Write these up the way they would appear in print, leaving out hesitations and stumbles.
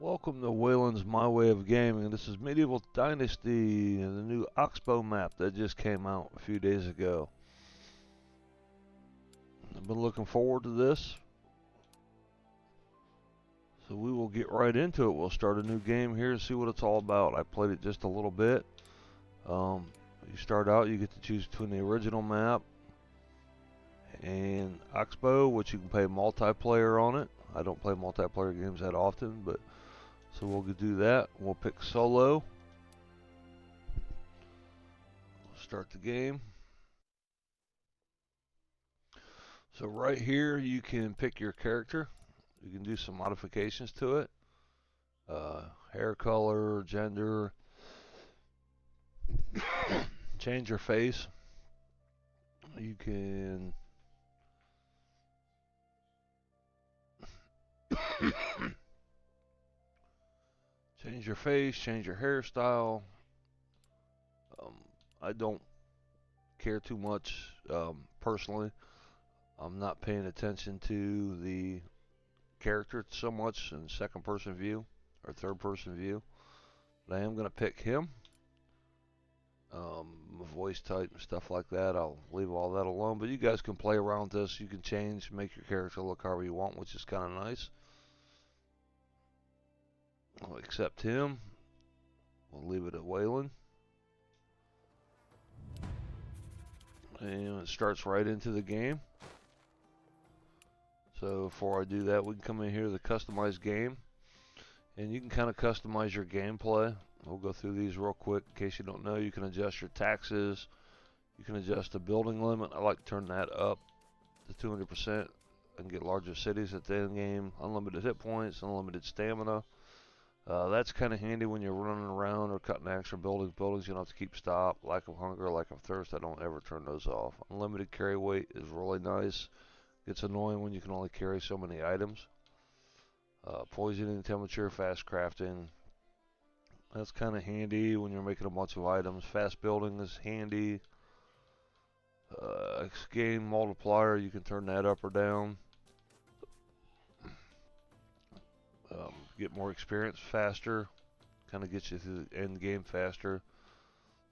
Welcome to Wayland's My Way of Gaming. This is Medieval Dynasty and the new Oxbow map that just came out a few days ago. I've been looking forward to this. So we will get right into it. We'll start a new game here and see what it's all about. I played it just a little bit. You start out, you get to choose between the original map and Oxbow, which you can play multiplayer on it. I don't play multiplayer games that often, but so we'll do that. We'll pick solo. We'll start the game. So right here you can pick your character. You can do some modifications to it. Hair color, gender, change your face. You can change your face, change your hairstyle. I don't care too much personally. I'm not paying attention to the character so much in second person view or third person view, but I am going to pick him. Voice type and stuff like that, I'll leave all that alone, but you guys can play around with this. You can change, make your character look however you want, which is kind of nice. I'll accept him. We'll leave it at Wayland. And it starts right into the game. So before I do that, we can come in here to the customize game, and you can kind of customize your gameplay. We'll go through these real quick in case you don't know. You can adjust your taxes. You can adjust the building limit. I like to turn that up to 200% and get larger cities at the end game. Unlimited hit points, unlimited stamina. That's kind of handy when you're running around or cutting extra buildings. Buildings you don't have to keep stop. Lack of hunger, lack of thirst, I don't ever turn those off. Unlimited carry weight is really nice. Gets annoying when you can only carry so many items. Poisoning temperature, fast crafting. That's kind of handy when you're making a bunch of items. Fast building is handy. Game multiplier, you can turn that up or down. Get more experience faster. Kind of gets you through the end game faster.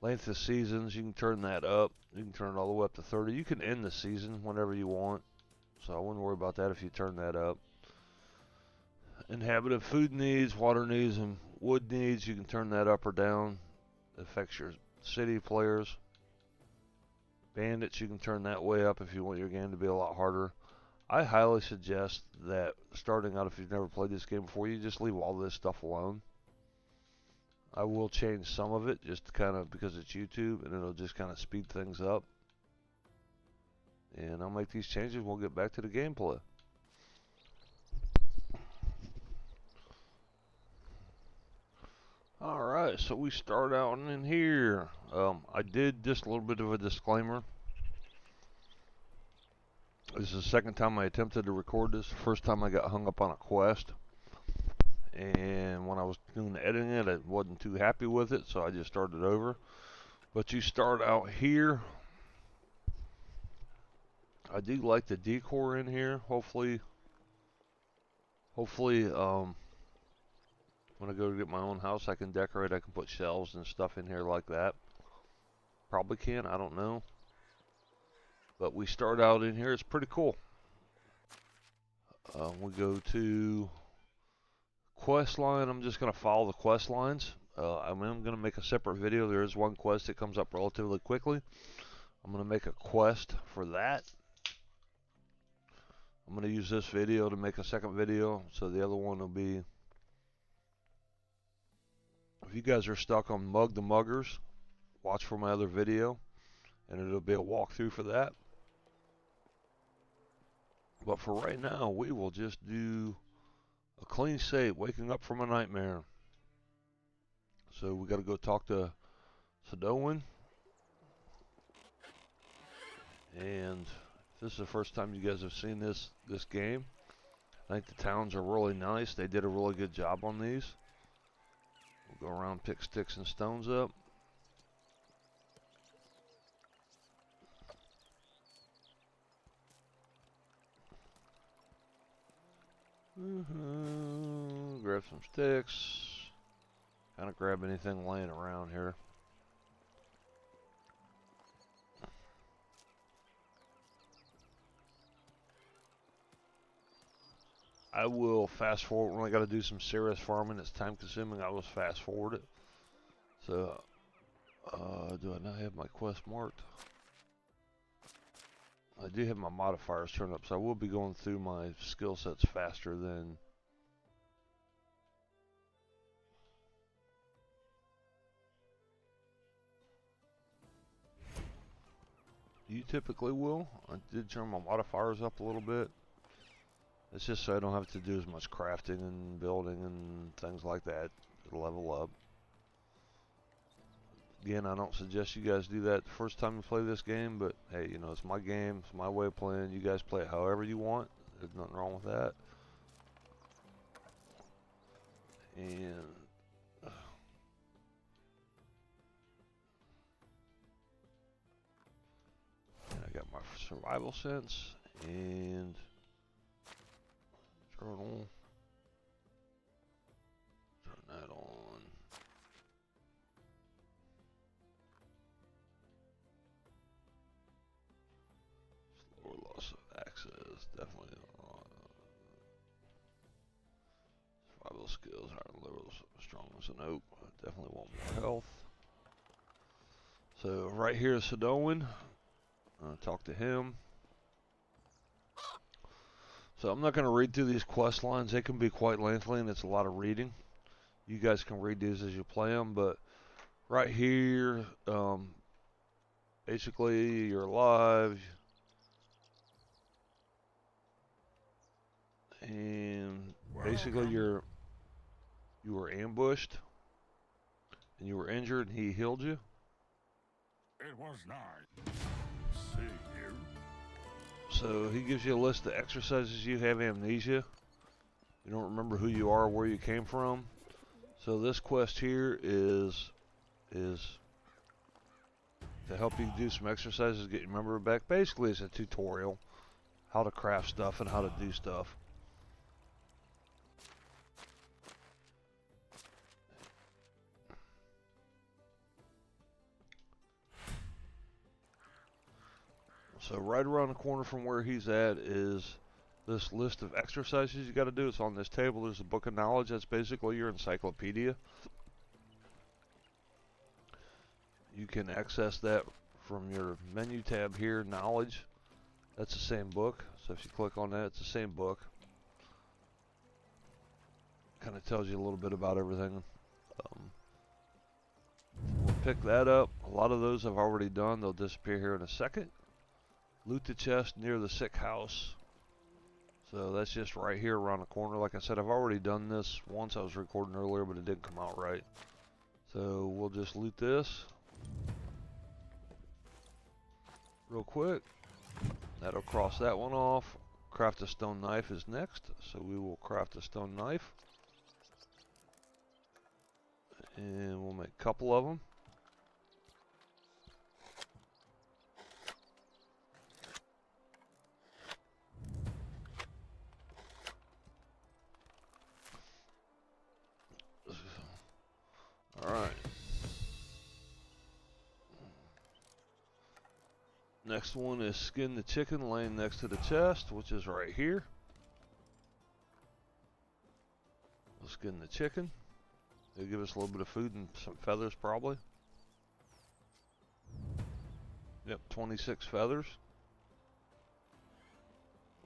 Length of seasons, you can turn that up. You can turn it all the way up to 30. You can end the season whenever you want, so I wouldn't worry about that if you turn that up. Inhabited food needs, water needs, and wood needs, you can turn that up or down. It affects your city players. Bandits, you can turn that way up if you want your game to be a lot harder. I highly suggest that starting out, if you've never played this game before, you just leave all this stuff alone. I will change some of it just kind of because it's YouTube, and it'll just kind of speed things up. And I'll make these changes and we'll get back to the gameplay. Alright, so we start out in here. I did just a little bit of a disclaimer. This is the second time I attempted to record this. The first time I got hung up on a quest. And when I was doing the editing it, I wasn't too happy with it, so I just started over. But you start out here. I do like the decor in here. Hopefully, when I go to get my own house, I can decorate. I can put shelves and stuff in here like that. Probably can, I don't know. But we start out in here. It's pretty cool. We go to quest line. I'm just going to follow the quest lines. I'm going to make a separate video. There is one quest that comes up relatively quickly. I'm going to make a quest for that. I'm going to use this video to make a second video, so the other one will be, if you guys are stuck on Mug the Muggers, watch for my other video, and it'll be a walkthrough for that. But for right now, we will just do a clean save, waking up from a nightmare. So we got to go talk to Sadowin. And if this is the first time you guys have seen this game, I think the towns are really nice. They did a really good job on these. We'll go around, pick sticks and stones up. Grab some sticks. Kind of grab anything laying around here. I will fast forward when I got to do some serious farming. It's time consuming. I will fast forward it. So, do I not have my quest marked? I do have my modifiers turned up, so I will be going through my skill sets faster than. You typically will. I did turn my modifiers up a little bit. It's just so I don't have to do as much crafting and building and things like that to level up. Again, I don't suggest you guys do that the first time you play this game, but hey, you know, it's my game, it's my way of playing. You guys play it however you want. There's nothing wrong with that. And I got my survival sense and journal. Turn that on. Slower loss of access, definitely. Survival skills, higher levels, strong as an oak. Definitely want more health. So right here is Sidowin. Talk to him. So I'm not going to read through these quest lines. They can be quite lengthy and it's a lot of reading. You guys can read these as you play them, but right here, basically you're alive and basically you were ambushed and you were injured and he healed you. It was nice. See you. So he gives you a list of exercises. You have amnesia. You don't remember who you are, where you came from. So this quest here is to help you do some exercises, get your memory back. Basically, it's a tutorial, how to craft stuff and how to do stuff. So right around the corner from where he's at is this list of exercises you got to do. It's on this table. There's a book of knowledge. That's basically your encyclopedia. You can access that from your menu tab here, knowledge. That's the same book. So if you click on that, it's the same book. Kind of tells you a little bit about everything. We'll pick that up. A lot of those I've already done. They'll disappear here in a second. Loot the chest near the sick house. So that's just right here around the corner. Like I said, I've already done this once. I was recording earlier, but it didn't come out right. So we'll just loot this real quick. That'll cross that one off. Craft a stone knife is next. So we will craft a stone knife. And we'll make a couple of them. Alright. Next one is skin the chicken laying next to the chest, which is right here. We'll skin the chicken. It'll give us a little bit of food and some feathers probably. Yep, 26 feathers.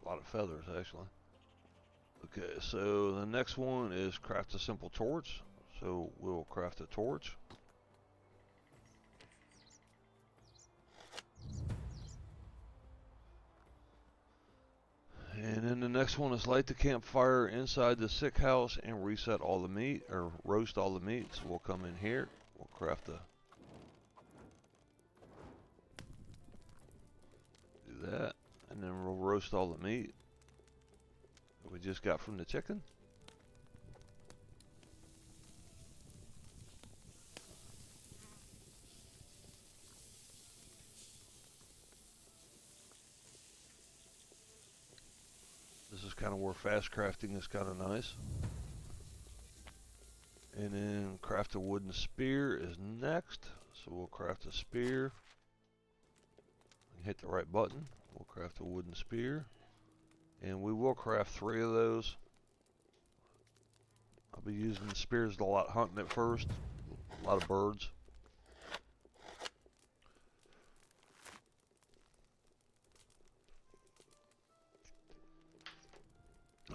A lot of feathers actually. Okay, so the next one is craft a simple torch. So we'll craft a torch. And then the next one is light the campfire inside the sick house and reset all the meat, or roast all the meat. So we'll come in here, we'll craft do that, and then we'll roast all the meat that we just got from the chicken. This This is kind of where fast crafting is kind of nice. And then craft a wooden spear is next. So we'll craft a spear. Hit the right button. We'll craft a wooden spear. And we will craft 3 of those. I'll be using the spears a lot hunting at first. A lot of birds.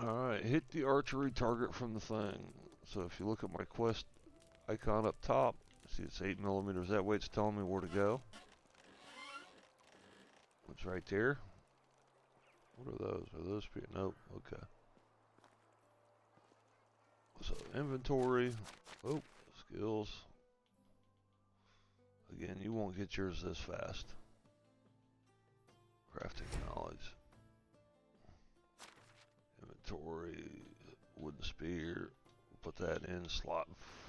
Alright, hit the archery target from the thing. So if you look at my quest icon up top, see it's 8 millimeters. That way it's telling me where to go. It's right there. What are those? Are those? Nope. Okay. So inventory. Oh, skills. Again, you won't get yours this fast. Crafting knowledge. Inventory. Wooden spear. Put that in slot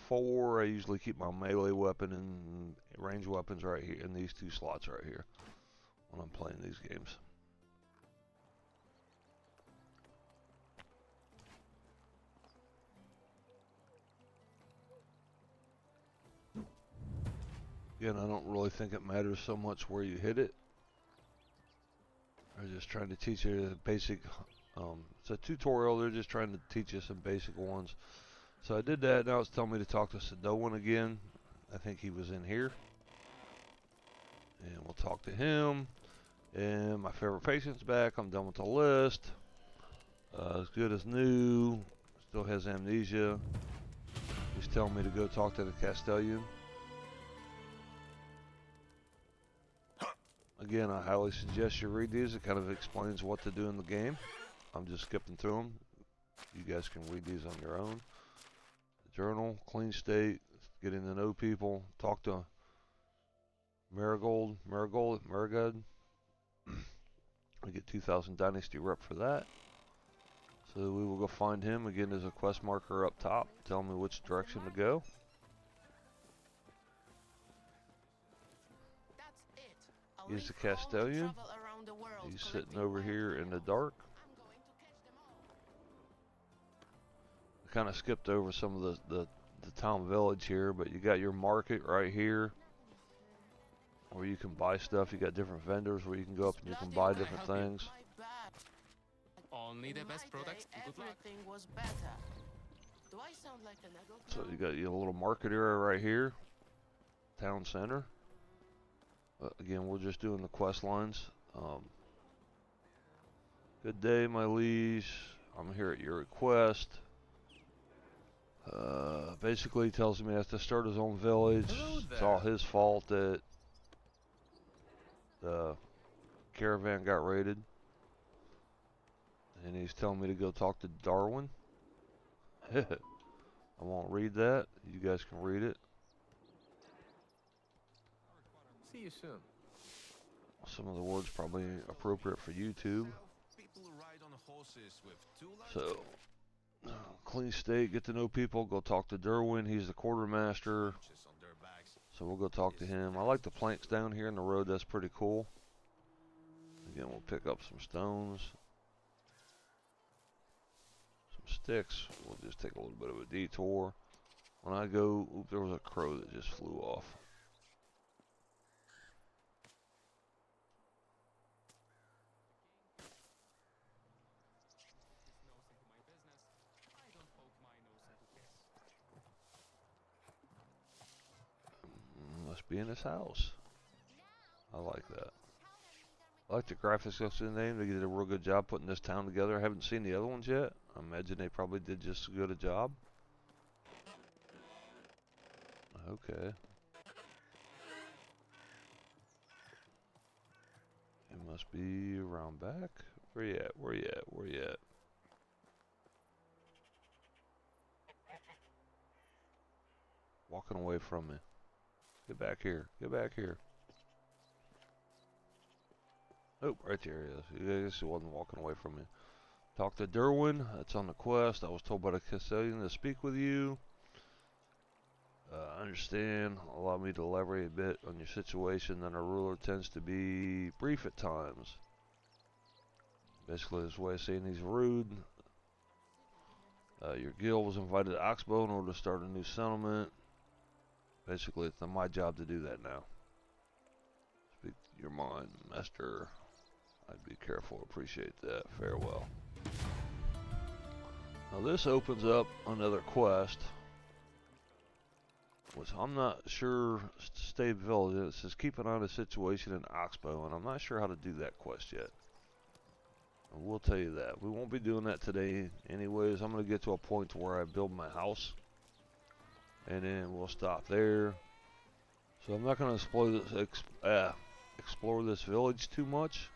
4. I usually keep my melee weapon and range weapons right here in these 2 slots right here when I'm playing these games. Again, I don't really think it matters so much where you hit it. They're just trying to teach you the basic, it's a tutorial, they're just trying to teach you some basic ones. So I did that, now it's telling me to talk to Sadowan again. I think he was in here. And we'll talk to him. And my favorite patient's back, I'm done with the list. As good as new, still has amnesia. He's telling me to go talk to the Castellan. Again, I highly suggest you read these. It kind of explains what to do in the game. I'm just skipping through them. You guys can read these on your own. The journal, clean state, getting to know people, talk to Marigold. I get 2,000 Dynasty rep for that. So we will go find him. Again, there's a quest marker up top telling me which direction to go. He's the Castellan. He's sitting over here in the dark. I kind of skipped over some of the town village here, but you got your market right here where you can buy stuff. You got different vendors where you can go up and you can buy different things. Only the best products. Good luck. So you got your little market area right here, town center. Again, we're just doing the quest lines. Good day, my liege. I'm here at your request. Basically, he tells me he has to start his own village. It's all his fault that the caravan got raided. And he's telling me to go talk to Darwin. I won't read that. You guys can read it. See you soon. Some of the words probably appropriate for YouTube. So, clean state, get to know people, go talk to Derwin. He's the quartermaster. So we'll go talk to him. I like the planks down here in the road. That's pretty cool. Again, we'll pick up some stones. Some sticks. We'll just take a little bit of a detour. When I go, oop, there was a crow that just flew off. Must be in his house. I like that. I like the graphics of the name. They did a real good job putting this town together. I haven't seen the other ones yet. I imagine they probably did just as good a job. Okay. It must be around back. Where you at? Where you at? Where you at? Walking away from me. Get back here. Get back here. Oh, right there he is. I guess he wasn't walking away from me. Talk to Derwin. That's on the quest. I was told by the Castellan to speak with you. Understand. Allow me to elaborate a bit on your situation. Then our ruler tends to be brief at times. Basically, this way of saying he's rude. Your guild was invited to Oxbow in order to start a new settlement. Basically, it's my job to do that now. Speak your mind, master. I'd be careful. Appreciate that. Farewell. Now this opens up another quest, which I'm not sure. Stay village. It says keep an eye on the situation in Oxbow, and I'm not sure how to do that quest yet. And we'll tell you that. We won't be doing that today anyways. I'm going to get to a point where I build my house, and then we'll stop there. So I'm not going to explore this village too much.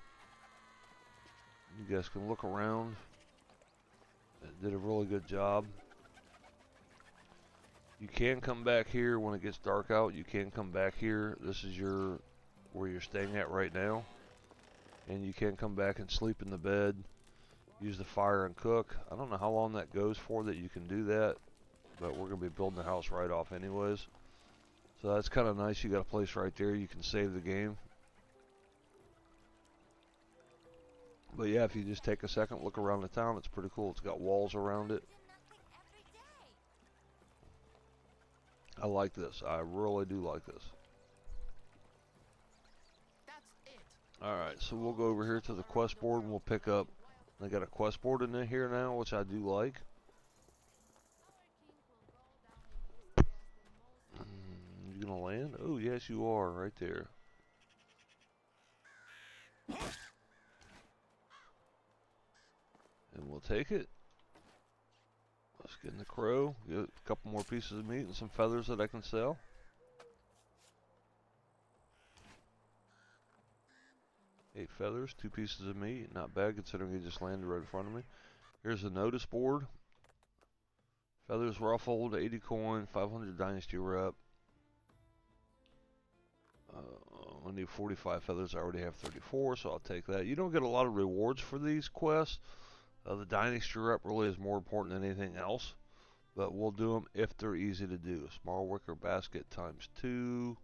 You guys can look around. It did a really good job. You can come back here when it gets dark out. You can come back here. This is where you're staying at right now. And you can come back and sleep in the bed, use the fire and cook. I don't know how long that goes for that you can do that, but we're going to be building the house right off anyways. So that's kind of nice. You got a place right there. You can save the game. But yeah, if you just take a second, look around the town, it's pretty cool. It's got walls around it. I like this. I really do like this. Alright, so we'll go over here to the quest board and we'll pick up. They got a quest board in here now, which I do like. You gonna land? Oh, yes, you are, right there. And we'll take it. Let's get in the crow. Get a couple more pieces of meat and some feathers that I can sell. Eight feathers, 2 pieces of meat. Not bad considering he just landed right in front of me. Here's the notice board. Feathers ruffled, 80 coin, 500 Dynasty rep. I need 45 feathers. I already have 34, so I'll take that. You don't get a lot of rewards for these quests. The Dynasty rep really is more important than anything else. But we'll do them if they're easy to do. Small wicker basket times 2.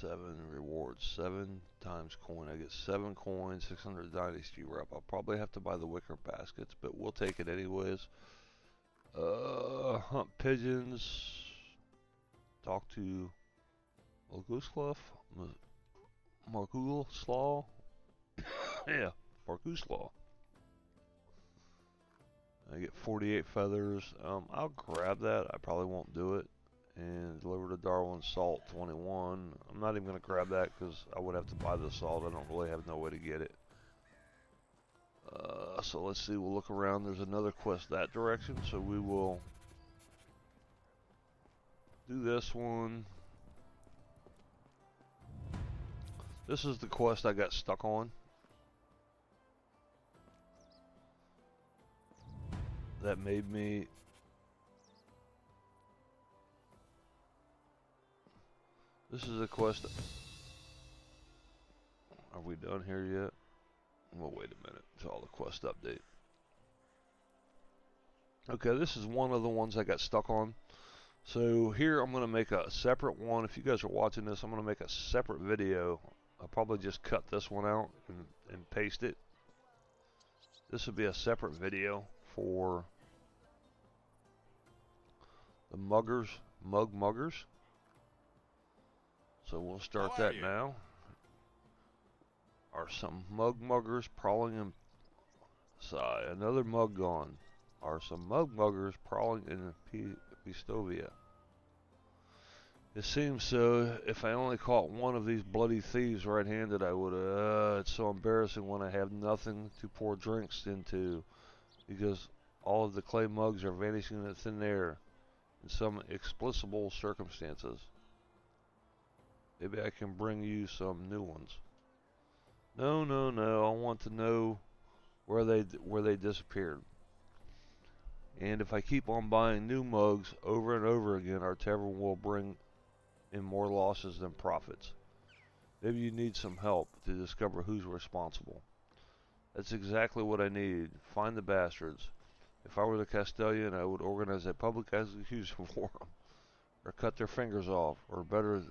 7 rewards. 7 times coin. I get 7 coins, 600 Dynasty rep. I'll probably have to buy the wicker baskets, but we'll take it anyways. Hunt pigeons. Talk to Marguslaw. Marguslaw. Yeah, Marguslaw. I get 48 feathers. I'll grab that. I probably won't do it. And deliver to Darwin salt 21. I'm not even going to grab that because I would have to buy the salt. I don't really have no way to get it. So let's see. We'll look around. There's another quest that direction. So we will do this one. This is the quest I got stuck on. That made me... This is a quest. Are we done here yet? Well, wait a minute. It's all the quest update. Okay, this is one of the ones I got stuck on. So here I'm going to make a separate one. If you guys are watching this, I'm going to make a separate video. I'll probably just cut this one out and paste it. This will be a separate video for the mug muggers. So we'll start that now. Are some mug muggers prowling inside? Another mug gone. Are some mug muggers prowling in Pistovia? It seems so. If I only caught one of these bloody thieves red-handed, I would. It's so embarrassing when I have nothing to pour drinks into, because all of the clay mugs are vanishing in thin air in some inexplicable circumstances. Maybe I can bring you some new ones. No. I want to know where they disappeared. And if I keep on buying new mugs over and over again, our tavern will bring in more losses than profits. Maybe you need some help to discover who's responsible. That's exactly what I need. Find the bastards. If I were the Castellan, I would organize a public execution for them, or cut their fingers off, or better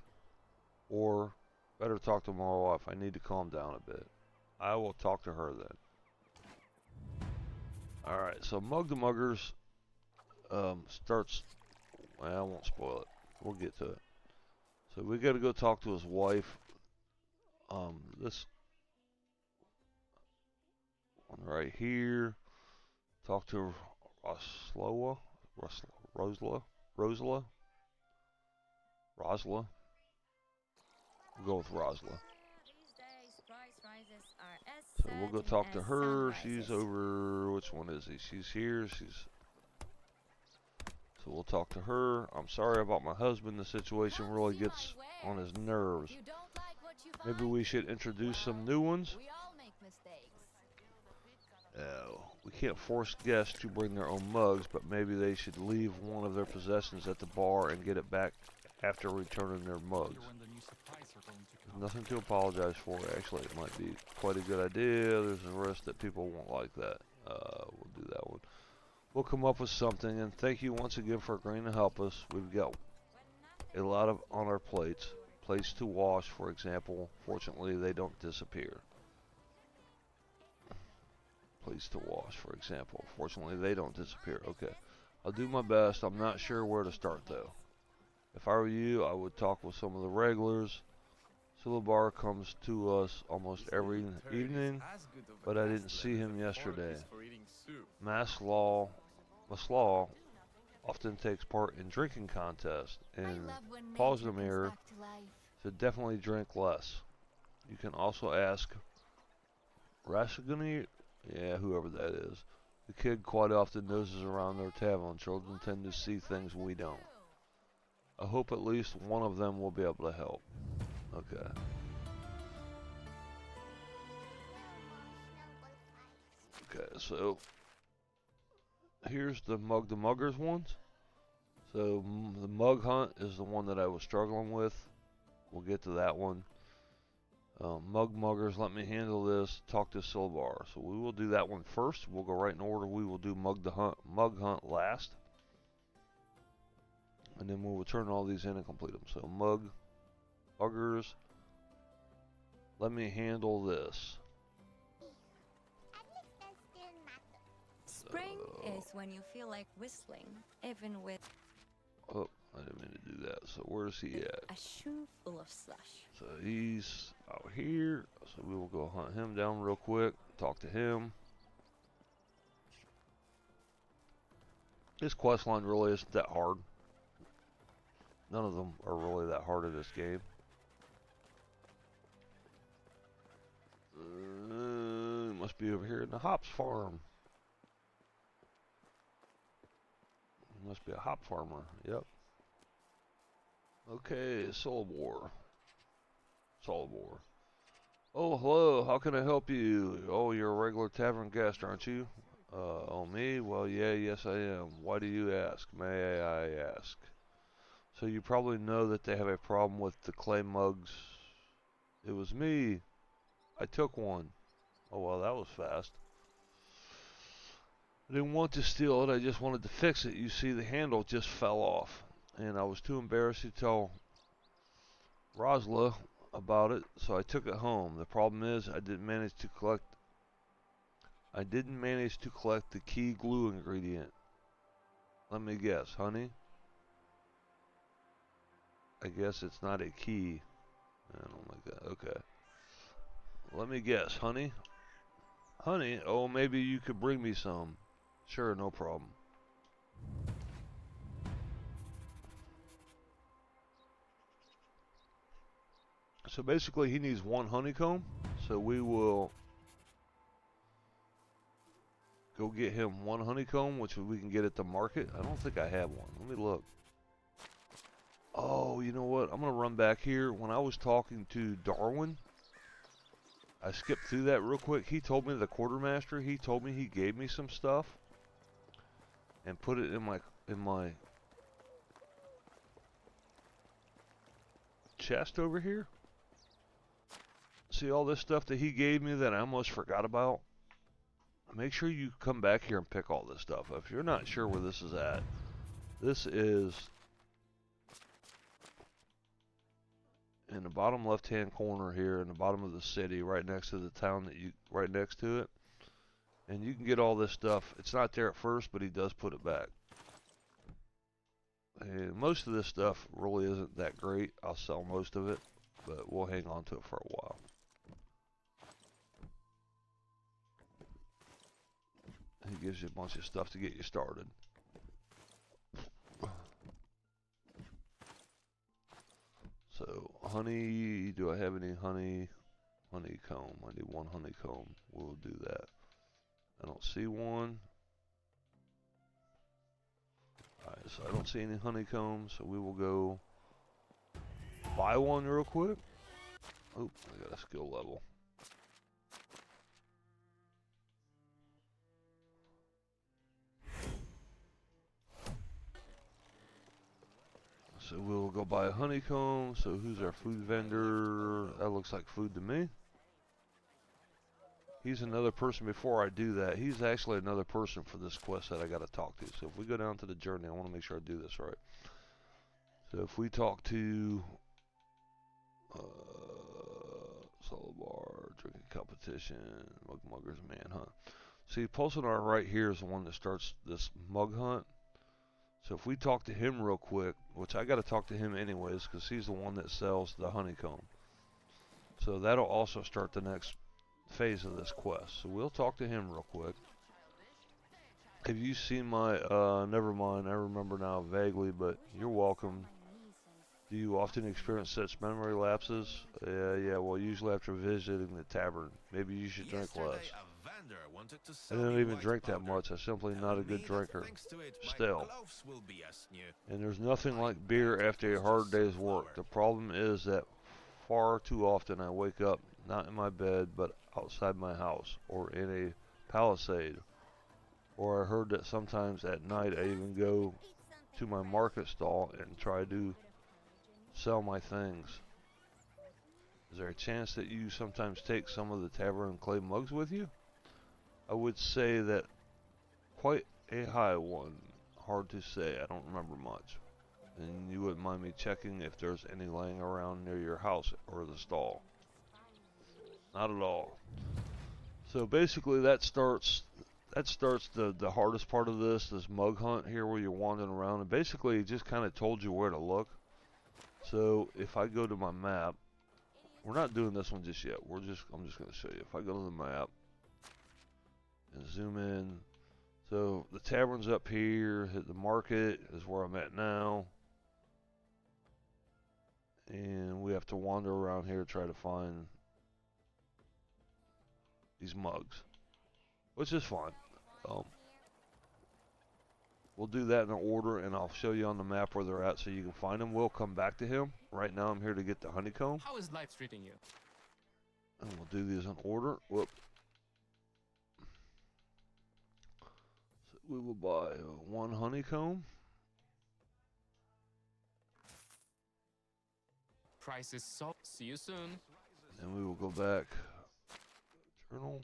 talk to my wife. I need to calm down a bit. I will talk to her then. Alright, so Mug the Muggers starts... Well, I won't spoil it. We'll get to it. So we got to go talk to his wife. This one right here. Talk to Rosla. We'll go with Rosla. So we'll go talk to her. She's over. Which one is he? She's here. So we'll talk to her. I'm sorry about my husband. The situation really gets on his nerves. Maybe we should introduce some new ones. We can't force guests to bring their own mugs, but maybe they should leave one of their possessions at the bar and get it back after returning their mugs. There's nothing to apologize for. Actually, it might be quite a good idea. There's a risk that people won't like that. We'll do that one. We'll come up with something, and thank you once again for agreeing to help us. We've got a lot on our plates. Plates to wash, for example. Fortunately, they don't disappear. Plates to wash, for example. Fortunately, they don't disappear. Okay. I'll do my best. I'm not sure where to start, though. If I were you, I would talk with some of the regulars. Silabar comes to us almost every evening, but I didn't see him yesterday. Maslaw often takes part in drinking contests, and Pozdomir should definitely drink less. You can also ask Rasaguni, yeah, whoever that is. The kid quite often noses around their tavern. Children tend to see things we don't. I hope at least one of them will be able to help. Okay. Okay, so here's the Muggers ones. So the mug hunt is the one that I was struggling with. We'll get to that one. Muggers, let me handle this. Talk to Silbar. So we will do that one first. We'll go right in order. We will do mug hunt last, and then we'll turn all these in and complete them. So Muggers, let me handle this. Spring is when you feel like whistling, even with Oh, I didn't mean to do that. So where's he at? a shoe full of slush. So he's out here. So we will go hunt him down real quick. Talk to him. This quest line really isn't that hard. None of them are really that hard in this game. Must be over here in the hops farm. Must be a hop farmer. Yep. Okay, Solibor. Oh, hello. How can I help you? Oh, you're a regular tavern guest, aren't you? Oh, me? Well, yes, I am. Why do you ask? May I ask? So you probably know that they have a problem with the clay mugs. It was me. I took one. Oh, well, that was fast. I didn't want to steal it, I just wanted to fix it. You see, the handle just fell off, and I was too embarrassed to tell Rosla about it, so I took it home. The problem is, I didn't manage to collect the key glue ingredient. Let me guess, honey? I guess it's not a key. I don't like that. Okay. Let me guess, honey? Honey? Oh, maybe you could bring me some. Sure, no problem. So basically he needs one honeycomb. So we will go get him one honeycomb, which we can get at the market. I don't think I have one. Let me look. Oh, you know what? I'm going to run back here. When I was talking to Darwin, I skipped through that real quick. He told me, the quartermaster, he told me he gave me some stuff and put it in my chest over here. See all this stuff that he gave me that I almost forgot about? Make sure you come back here and pick all this stuff up. If you're not sure where this is at, this is in the bottom left-hand corner here, in the bottom of the city, right next to the town right next to it. And you can get all this stuff. It's not there at first, but he does put it back. And most of this stuff really isn't that great. I'll sell most of it, but we'll hang on to it for a while. He gives you a bunch of stuff to get you started. So, honey, do I have any honey? Honeycomb. I need one honeycomb. We'll do that. I don't see one. Alright, so I don't see any honeycombs, so we will go buy one real quick. Oh, I got a skill level. So we'll go buy a honeycomb. So who's our food vendor? That looks like food to me. He's another person. Before I do that, he's actually another person for this quest that I got to talk to. So if we go down to the journey, I want to make sure I do this right. So if we talk to solo bar, drinking competition, muggers manhunt. See, Pulsar right here is the one that starts this mug hunt. So if we talk to him real quick, which I got to talk to him anyways, because he's the one that sells the honeycomb. So that'll also start the next phase of this quest. So we'll talk to him real quick. Have you seen my, never mind, I remember now vaguely, but you're welcome. Do you often experience such memory lapses? Yeah, well, usually after visiting the tavern. Maybe you should drink less. I don't even drink that much. I'm simply not a good drinker. Still. And there's nothing like beer after a hard day's work. The problem is that far too often I wake up not in my bed, but outside my house, or in a palisade. Or I heard that sometimes at night I even go to my market stall and try to sell my things. Is there a chance that you sometimes take some of the tavern clay mugs with you? I would say that quite a high one. Hard to say, I don't remember much. And you wouldn't mind me checking if there's any laying around near your house or the stall? Not at all. So basically that starts the hardest part of this mug hunt here, where you're wandering around, and basically it just kind of told you where to look. So if I go to my map, we're not doing this one just yet. I'm just going to show you. If I go to the map and zoom in, so the tavern's up here, hit the market is where I'm at now. And we have to wander around here to try to find these mugs, which is fun. We'll do that in order, and I'll show you on the map where they're at so you can find them. We'll come back to him. Right now I'm here to get the honeycomb. How is life treating you? And we'll do these in order. Whoop. So we will buy one honeycomb. Price is so. See you soon. And we will go back. Journal.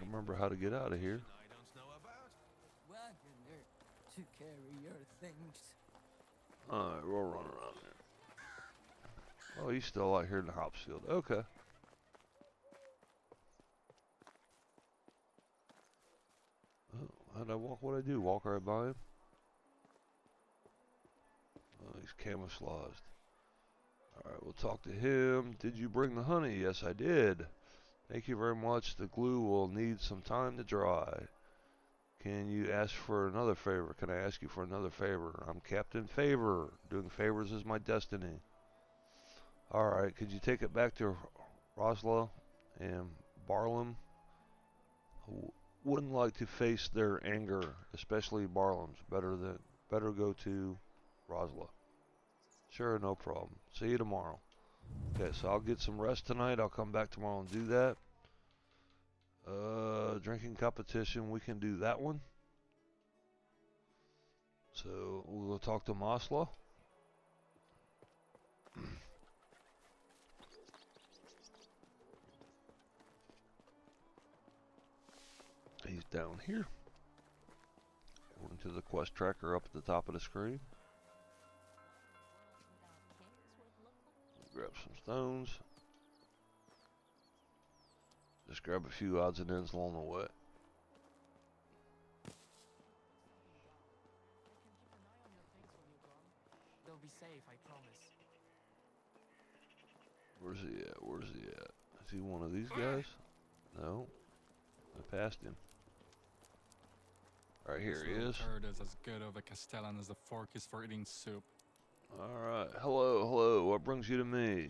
Remember how to get out of here. To carry your things. Alright, we'll run around there. Oh, he's still out here in the hops field. Okay. Oh, how'd I walk? What'd I do? Walk right by him? Oh, he's camouflaged. Alright, we'll talk to him. Did you bring the honey? Yes, I did. Thank you very much. The glue will need some time to dry. Can you ask for another favor? Can I ask you for another favor? I'm Captain Favor. Doing favors is my destiny. Alright, could you take it back to Rosla and Barlam? Wouldn't like to face their anger, especially Barlam's. Better go to Rosla. Sure, no problem. See you tomorrow. Okay, so I'll get some rest tonight. I'll come back tomorrow and do that. Drinking competition, we can do that one. So we'll go talk to Masla. He's down here. to the quest tracker up at the top of the screen. Grab some stones. Just grab a few odds and ends along the way. They'll be safe, I promise. Where's he at? Where's he at? Is he one of these guys? No. I passed him. Alright, here he is. Bird is as good of a Castellan as the fork is for eating soup. Alright, hello, hello. What brings you to me?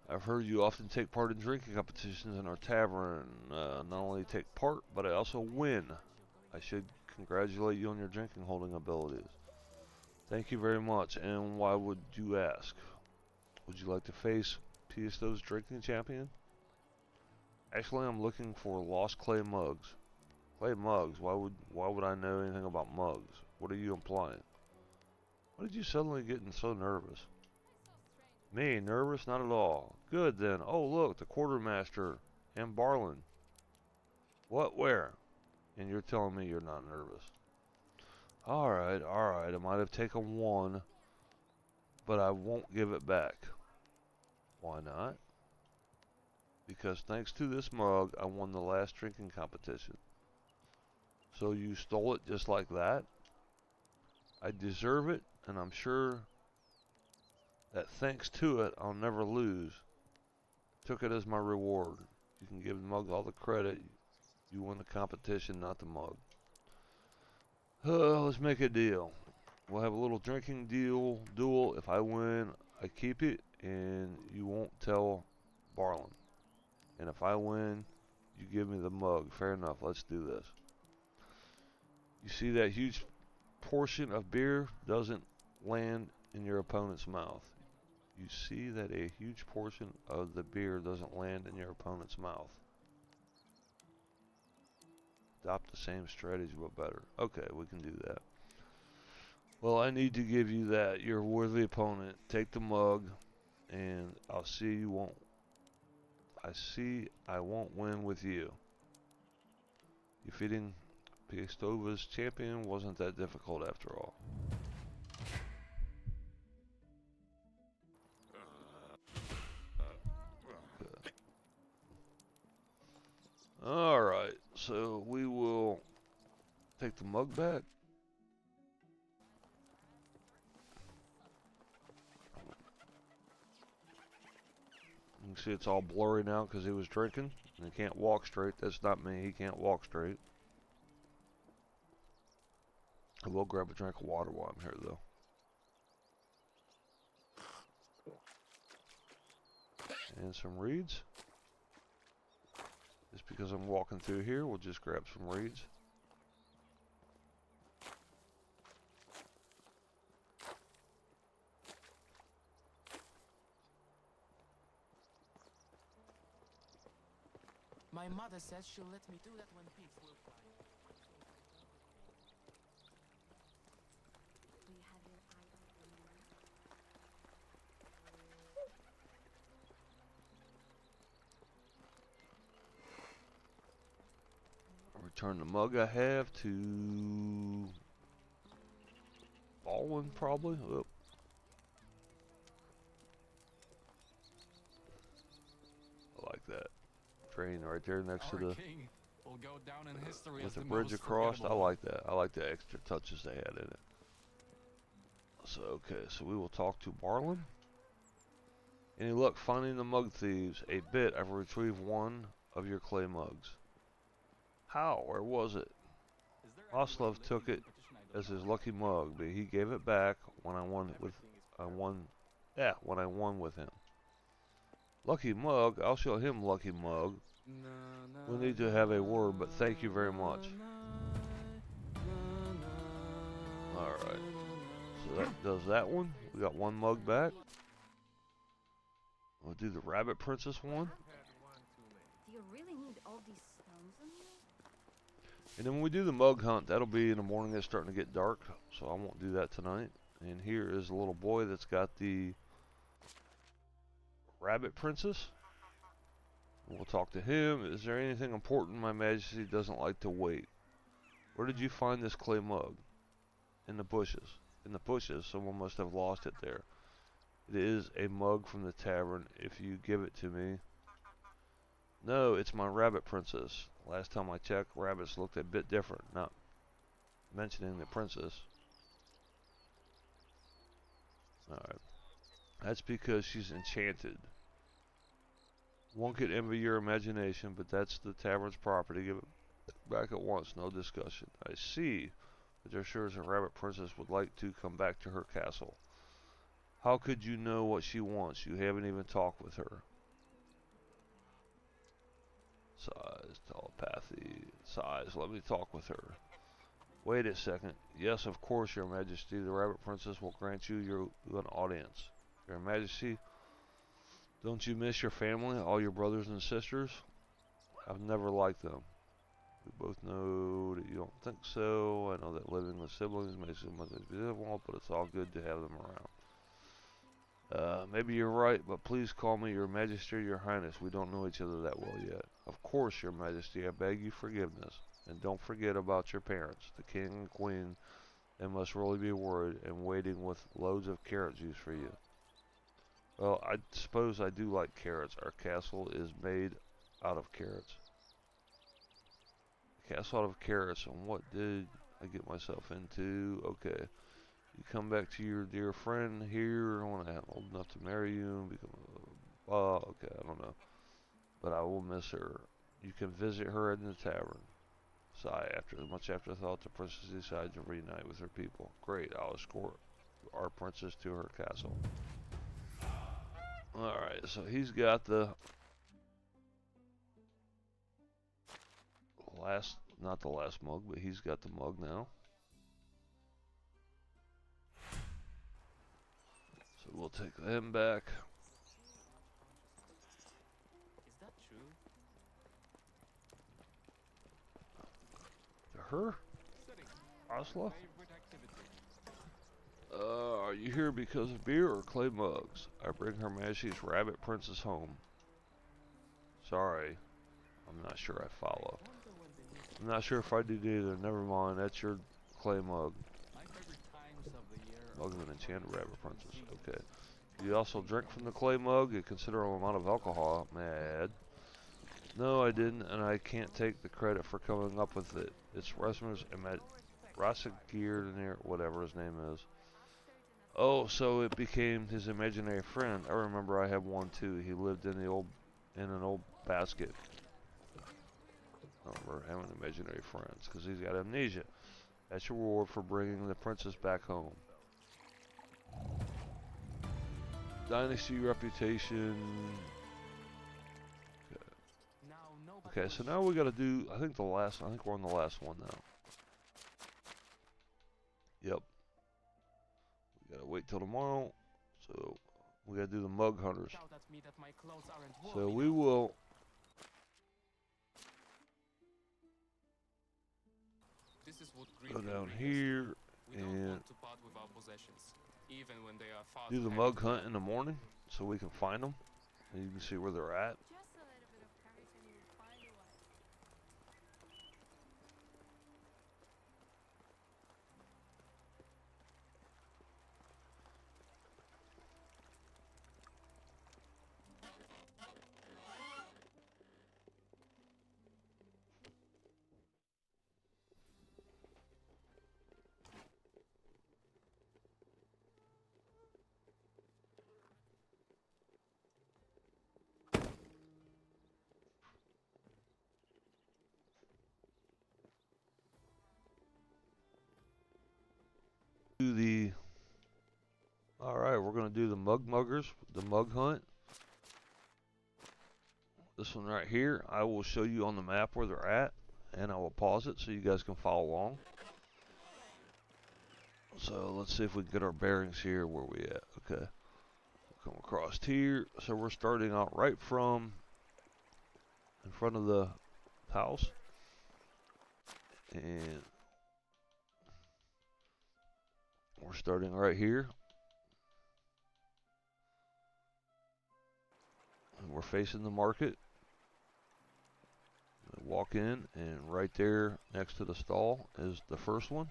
I've heard you often take part in drinking competitions in our tavern. Not only take part, but I also win. I should congratulate you on your drinking holding abilities. Thank you very much. And why would you ask? Would you like to face Piesto's drinking champion? Actually, I'm looking for lost clay mugs. Clay mugs? Why would I know anything about mugs? What are you implying? Why did you suddenly get so nervous? Me, nervous? Not at all. Good then. Oh look, the quartermaster and Barlin. What? Where? And you're telling me you're not nervous. Alright, alright. I might have taken one, but I won't give it back. Why not? Because thanks to this mug, I won the last drinking competition. So you stole it just like that? I deserve it, and I'm sure that thanks to it, I'll never lose. Took it as my reward. You can give the mug all the credit. You won the competition, not the mug. Let's make a deal. We'll have a little drinking duel. If I win, I keep it, and you won't tell Barlin. And if I win, you give me the mug. Fair enough. Let's do this. You see that huge portion of beer doesn't land in your opponent's mouth. You see that a huge portion of the beer doesn't land in your opponent's mouth. Adopt the same strategy but better. Okay, we can do that. Well, I need to give you that. You're a worthy opponent. Take the mug, and I'll see you won't. I won't win with you. Defeating Piestova's champion wasn't that difficult after all. Alright, so we will take the mug back. You can see it's all blurry now because he was drinking. And he can't walk straight. That's not me. He can't walk straight. I will grab a drink of water while I'm here, though. And some reeds. Just because I'm walking through here, we'll just grab some reeds. My mother says she'll let me do that when pigs will fly. Do you have your eye on the moon? Return the mug I have to Baldwin, probably. Oh. I like that. Train right there next to Our the king will go down in history with as the the bridge most across. I forgettable. like that. I like the extra touches they had in it. So okay, so we will talk to Barlin. Any luck finding the mug thieves? A bit. I've retrieved one of your clay mugs. How? Where was it? Oslov took it as his lucky mug, but he gave it back when I won with him. Lucky mug? I'll show him lucky mug. We'll need to have a word, but thank you very much. Alright. So that does that one. We got one mug back. We'll do the Rabbit Princess one. Do you really need all these stones on you? And then when we do the mug hunt, that'll be in the morning. It's starting to get dark, so I won't do that tonight. And here is a little boy that's got the Rabbit Princess. We'll talk to him. Is there anything important? My Majesty doesn't like to wait. Where did you find this clay mug? in the bushes. In the bushes, someone must have lost it there. It is a mug from the tavern if you give it to me. No, it's my rabbit princess. Last time I checked, rabbits looked a bit different, not mentioning the princess. Alright. That's because she's enchanted. One could envy your imagination, but that's the tavern's property. Give it back at once, no discussion. I see. But there sure is a rabbit princess would like to come back to her castle. How could you know what she wants? You haven't even talked with her. Size, telepathy, size. Let me talk with her. Wait a second. Yes, of course, Your Majesty. The rabbit princess will grant you an audience. Your Majesty, don't you miss your family, all your brothers and sisters? I've never liked them. We both know that you don't think so. I know that living with siblings makes it much difficult, but it's all good to have them around. Maybe you're right, but please call me Your Majesty or Your Highness. We don't know each other that well yet. Of course, Your Majesty, I beg you forgiveness. And don't forget about your parents, the king and queen. They must really be worried and waiting with loads of carrot juice for you. Well, I suppose I do like carrots. Our castle is made out of carrots. Castle out of carrots, and what did I get myself into? Okay. You come back to your dear friend here when I'm old enough to marry you and become a... okay, I don't know. But I will miss her. You can visit her in the tavern. Sigh, after much afterthought, the princess decides to reunite with her people. Great, I'll escort our princess to her castle. Alright, so he's got the last, not the last mug, but he's got the mug now. So we'll take him back. Is that true? To her? Osla? Favorite activity. Are you here because of beer or clay mugs? I bring Her Majesty's rabbit princess home. Sorry. I'm not sure I follow. I'm not sure if I did either. Never mind. That's your clay mug. My favorite times of the year. Mug of an enchanted rabbit princess. Okay. You also drink from the clay mug a considerable amount of alcohol. Mad. No, I didn't, and I can't take the credit for coming up with it. It's Rasmus Rasagir, whatever his name is. Oh, so it became his imaginary friend. I remember I had one too. He lived in an old basket. I remember having imaginary friends because he's got amnesia. That's your reward for bringing the princess back home. Dynasty reputation. Okay, so now we gotta do, I think we're on the last one now. Yep. We gotta wait till tomorrow. So, we gotta do the mug hunters. So we will go down here and do the mug hunt in the morning so we can find them and you can see where they're at. Alright, we're going to do the mug muggers, the mug hunt. This one right here, I will show you on the map where they're at, and I will pause it so you guys can follow along. So let's see if we can get our bearings here where we at. Okay, come across here. So we're starting out right from in front of the house, and we're starting right here. And we're facing the market. Walk in, and right there next to the stall is the first one.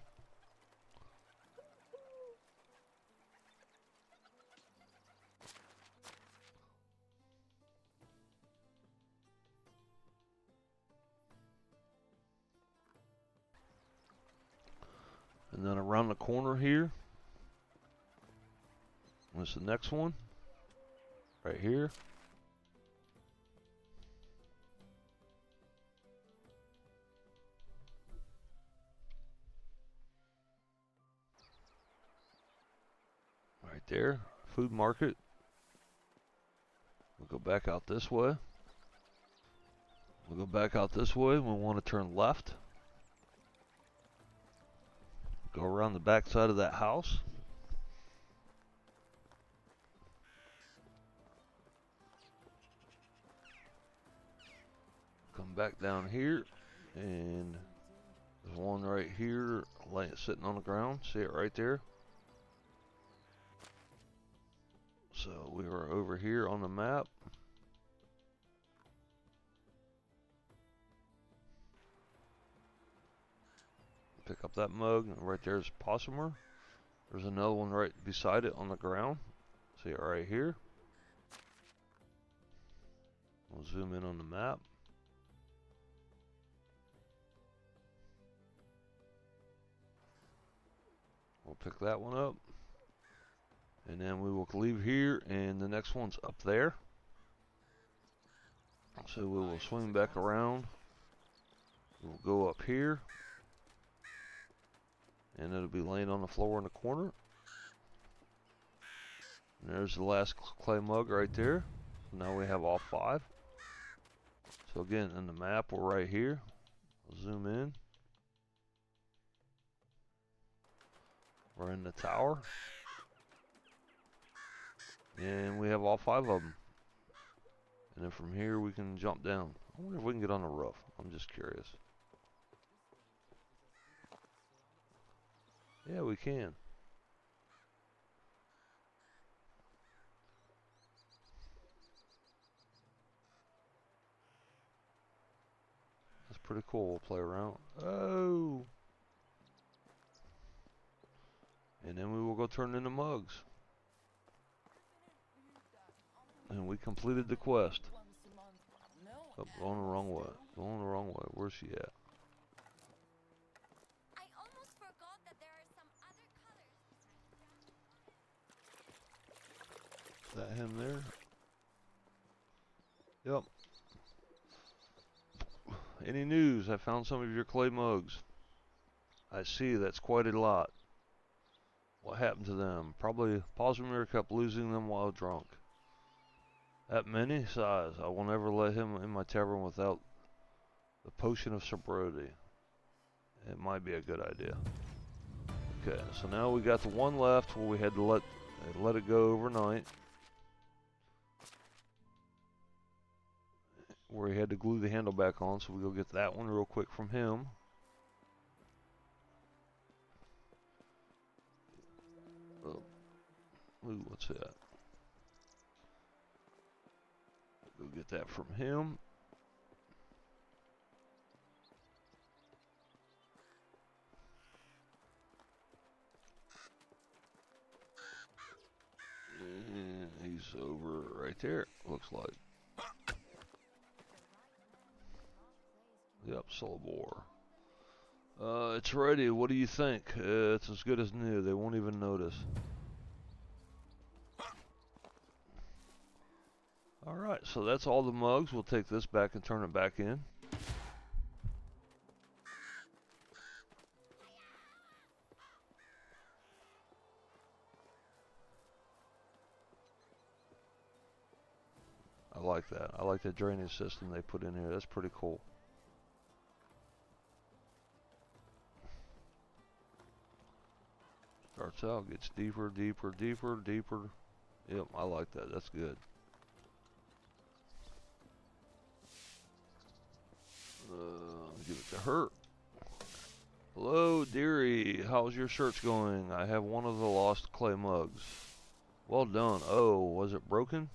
And then around the corner here, what's the next one? Right here. Right there, food market. We'll go back out this way. We'll go back out this way. We want to turn left. Go around the back side of that house. Come back down here, and there's one right here sitting on the ground. See it right there? So we are over here on the map. Pick up that mug, and right there's Possumer. There's another one right beside it on the ground. See it right here. We'll zoom in on the map. We'll pick that one up. And then we will leave here, and the next one's up there. So we will swing back around. We'll go up here. And it'll be laying on the floor in the corner. And there's the last clay mug right there. Now we have all 5. So again, in the map, we're right here. We'll zoom in. We're in the tower. And we have all 5 of them. And then from here we can jump down. I wonder if we can get on the roof. I'm just curious. Yeah, we can. That's pretty cool. We'll play around. Oh! And then we will go turn into mugs. And we completed the quest. Oh, going the wrong way. Going the wrong way. Where's she at? I almost forgot that there are some other colors. Is that him there? Yep. Any news? I found some of your clay mugs. I see, that's quite a lot. What happened to them? Probably Possumer kept losing them while drunk. That many? Sighs. I will never let him in my tavern without the potion of sobriety. It might be a good idea. Okay, so now we got the one left where we had to let it go overnight. Where he had to glue the handle back on, so we go get that one real quick from him. Oh. Ooh, what's that? Go get that from him. And he's over right there, looks like. Yep, Solobor. It's ready. What do you think? It's as good as new. They won't even notice. Alright, so that's all the mugs. We'll take this back and turn it back in. I like that. I like the drainage system they put in here. That's pretty cool. Starts out, gets deeper, deeper, deeper, deeper. Yep, I like that. That's good. Give it to her. Hello, dearie. How's your search going? I have one of the lost clay mugs. Well done. Oh, was it broken?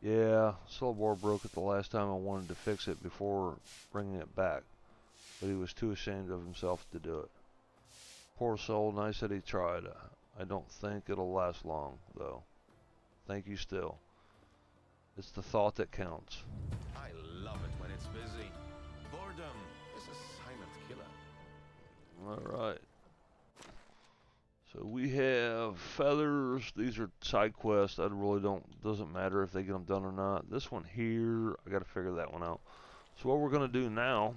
Yeah, Solobor broke it the last time I wanted to fix it before bringing it back. But he was too ashamed of himself to do it. Poor soul, nice that he tried. I don't think it'll last long, though. Thank you still. It's the thought that counts. I love it when it's busy. Boredom is a silent killer. Alright. So we have feathers. These are side quests. I really doesn't matter if they get them done or not. This one here, I got to figure that one out. So what we're going to do now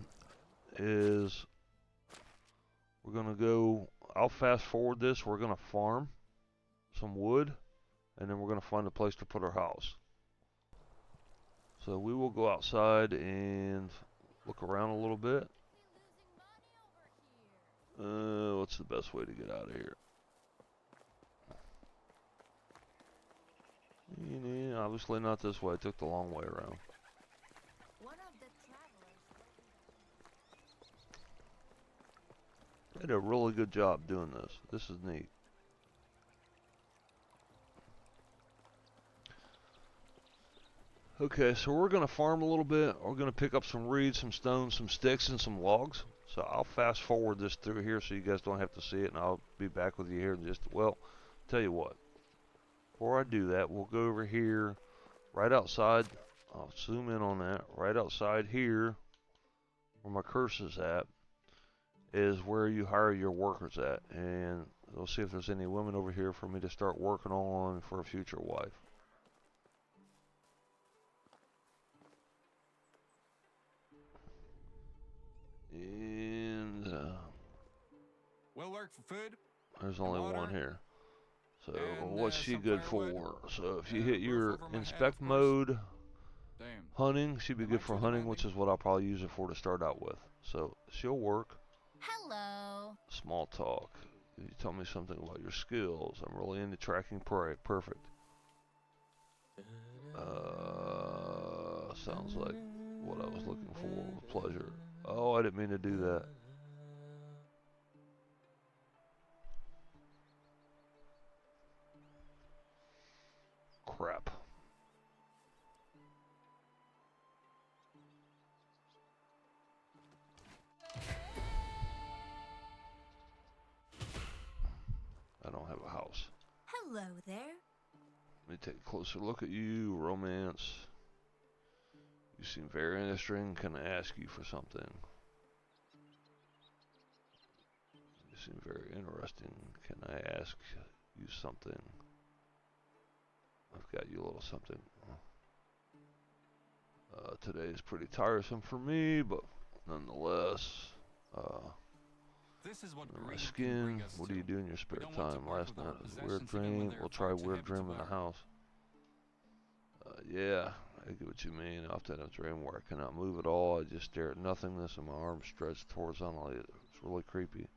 is we're going to go, I'll fast forward this. We're going to farm some wood, and then we're going to find a place to put our house. So we will go outside and look around a little bit. What's the best way to get out of here? Obviously not this way. I took the long way around. One of the travelers. They did a really good job doing this. This is neat. Okay, so we're going to farm a little bit. We're going to pick up some reeds, some stones, some sticks, and some logs. So I'll fast forward this through here so you guys don't have to see it, and I'll be back with you here in just, well, tell you what. Before I do that, we'll go over here right outside. I'll zoom in on that. Right outside here, where my cursor's at, is where you hire your workers at. And we'll see if there's any women over here for me to start working on for a future wife. And Will work for food. there's only water. one here. So And, what's she some good firewood. for? So if you And hit a your roof over my head, inspect of course. mode, Damn. hunting, she'd be Am good I for too hunting, which demanding? is what I'll probably use it for to start out with. So she'll work. Hello. Small talk. You tell me something about your skills. I'm really into tracking prey. Perfect. Sounds like what I was looking for with pleasure. Oh, I didn't mean to do that. Crap. I don't have a house. Hello there. Let me take a closer look at you. Romance. You seem very interesting. Can I ask you for something? You seem very interesting. Can I ask you something? I've got you a little something. Today is pretty tiresome for me, but nonetheless, This is what my greed can skin. bring us What to. do you do in your spare don't want to time? part Last with our night was a possessions weird even when dream. they're We'll try far too weird heavy to dream in the bear. house. Yeah, I get what you mean. Often a dream where I cannot move at all. I just stare at nothingness and my arms stretched horizontally. It's really creepy.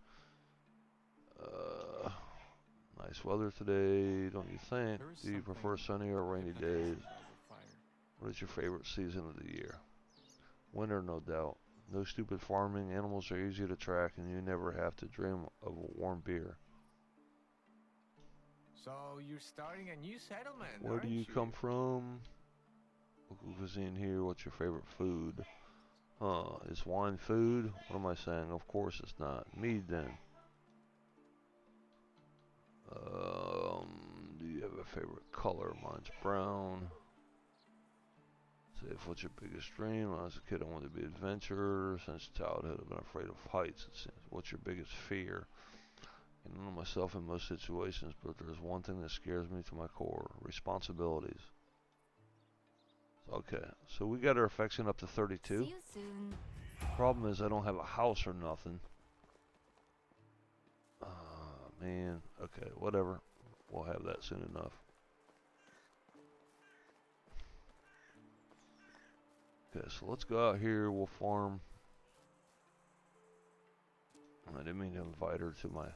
Nice weather today, don't you think? There is Do you prefer something sunny or rainy hypnotizing days? about the fire. What is your favorite season of the year? Winter, no doubt. No stupid farming, animals are easy to track, and you never have to dream of a warm beer. So you're starting a new settlement, Where aren't do you come from? Local cuisine here, what's your favorite food? Is wine food? What am I saying? Of course it's not. Mead then. Do you have a favorite color? Mine's brown. Say, what's your biggest dream? When I was a kid, I wanted to be an adventurer. Since childhood, I've been afraid of heights. It seems. What's your biggest fear? I can know myself in most situations, but there's one thing that scares me to my core. Responsibilities. Okay, so we got our affection up to 32. See you soon. Problem is I don't have a house or nothing. Man. Okay, whatever. We'll have that soon enough. Okay, so let's go out here. We'll farm. I didn't mean to invite her to my...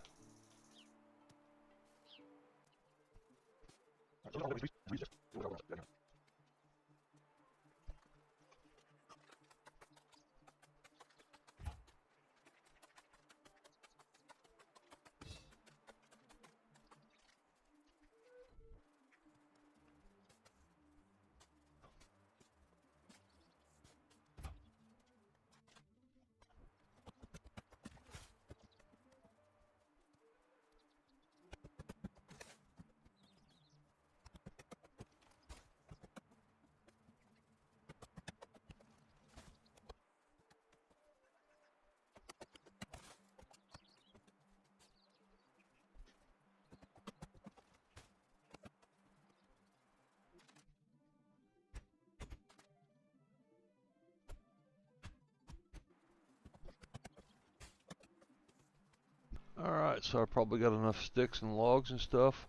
Alright, so I probably got enough sticks and logs and stuff.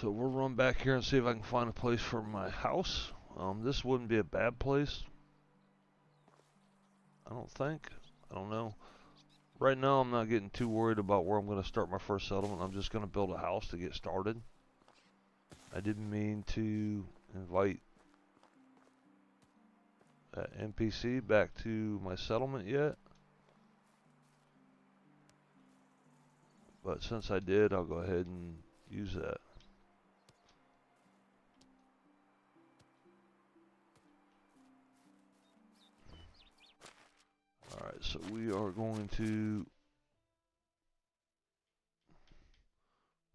So we'll run back here and see if I can find a place for my house. This wouldn't be a bad place. I don't think. I don't know. Right now I'm not getting too worried about where I'm going to start my first settlement. I'm just going to build a house to get started. I didn't mean to invite NPC back to my settlement yet. But since I did, I'll go ahead and use that. Alright, so we are going to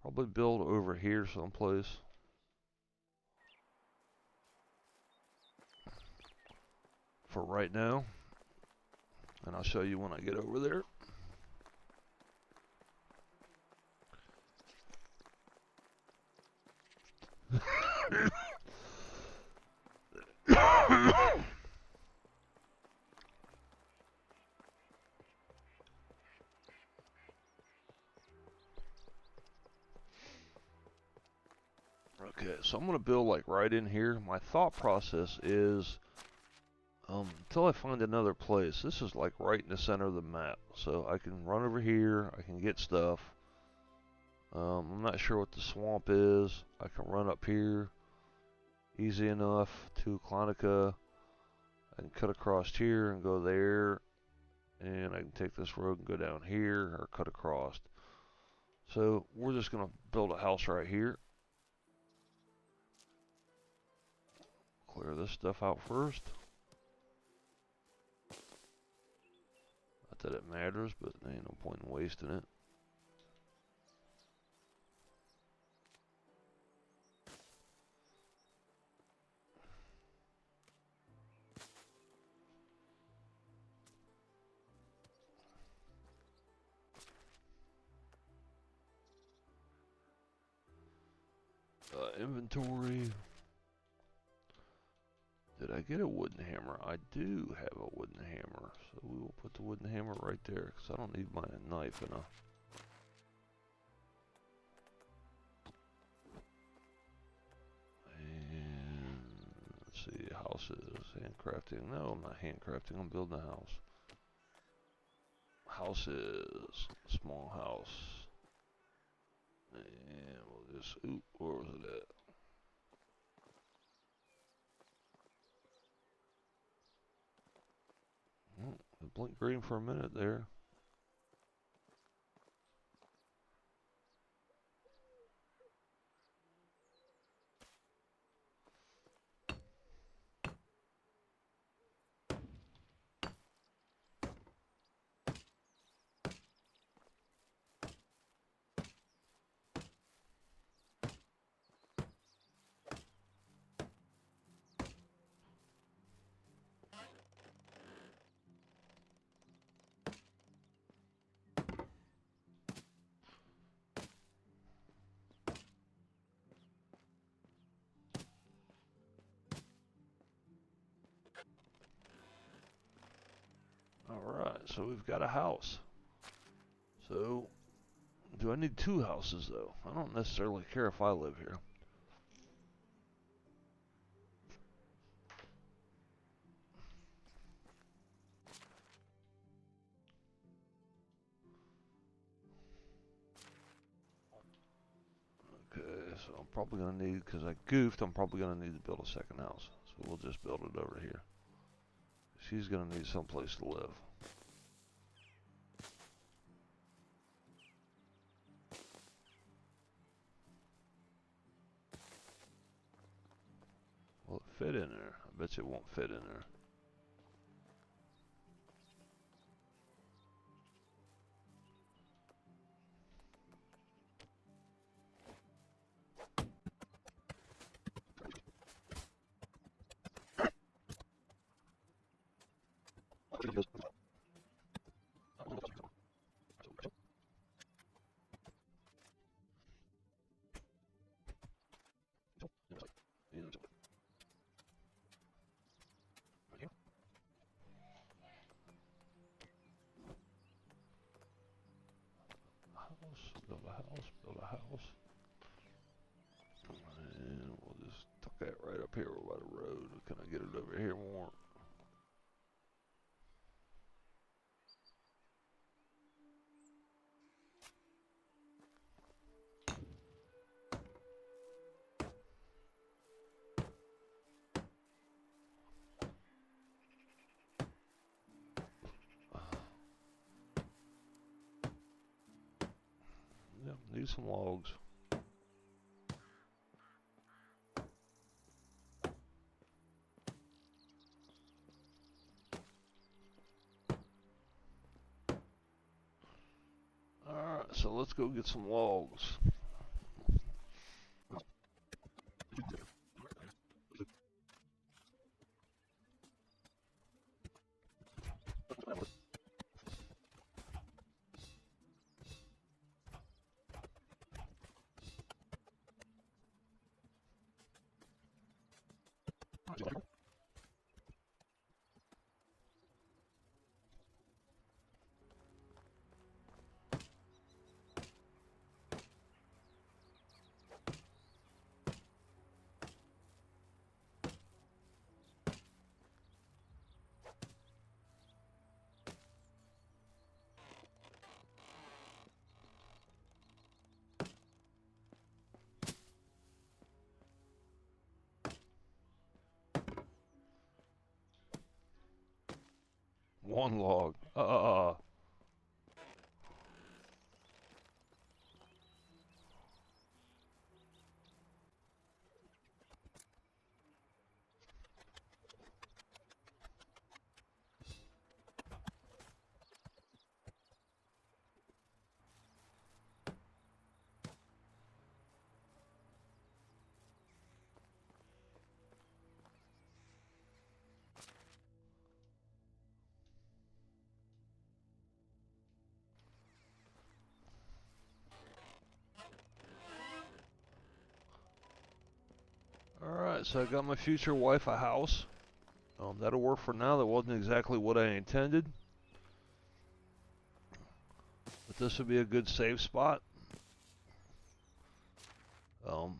probably build over here someplace. For right now. And I'll show you when I get over there. Okay, so I'm going to build like right in here. My thought process is until I find another place. This is like right in the center of the map. So I can run over here, I can get stuff. I'm not sure what the swamp is. I can run up here easy enough to Clonica. I can cut across here and go there. And I can take this road and go down here or cut across. So we're just going to build a house right here. Clear this stuff out first. Not that it matters, but there ain't no point in wasting it. Inventory. Did I get a wooden hammer? I do have a wooden hammer. So we will put the wooden hammer right there because I don't need my knife in a... And let's see, houses, handcrafting. No, I'm not handcrafting, I'm building a house. Houses, small house. And we'll just, oop, where was it at? It blinked green for a minute there. Alright, so we've got a house. So, do I need two houses though? I don't necessarily care if I live here. Okay, so I'm probably going to need, because I goofed, I'm probably going to need to build a second house. So we'll just build it over here. She's going to need someplace to live. Will it fit in there? I bet you it won't fit in there. build a house, build a house. And we'll just tuck that right up here by the road. Can I get it over here more? Yep, need some logs. Alright, so let's go get some logs. One log. Alright, so I got my future wife a house. That'll work for now. That wasn't exactly what I intended. But this would be a good save spot. I'm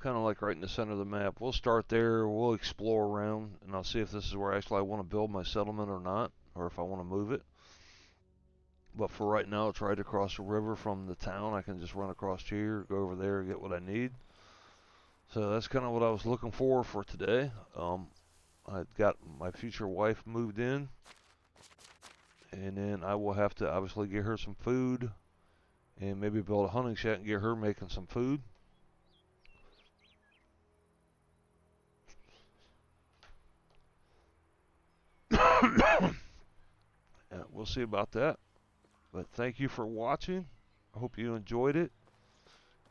kind of like right in the center of the map. We'll start there. We'll explore around, and I'll see if this is where actually I want to build my settlement or not, or if I want to move it. But for right now, it's right across the river from the town. I can just run across here, go over there, get what I need. So that's kind of what I was looking for today. I got my future wife moved in, and then I will have to obviously get her some food, and maybe build a hunting shack and get her making some food. We'll see about that. But thank you for watching. I hope you enjoyed it.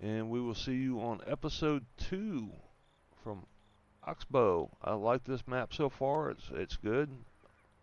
And we will see you on episode 2 from Oxbow. I like this map so far. It's good.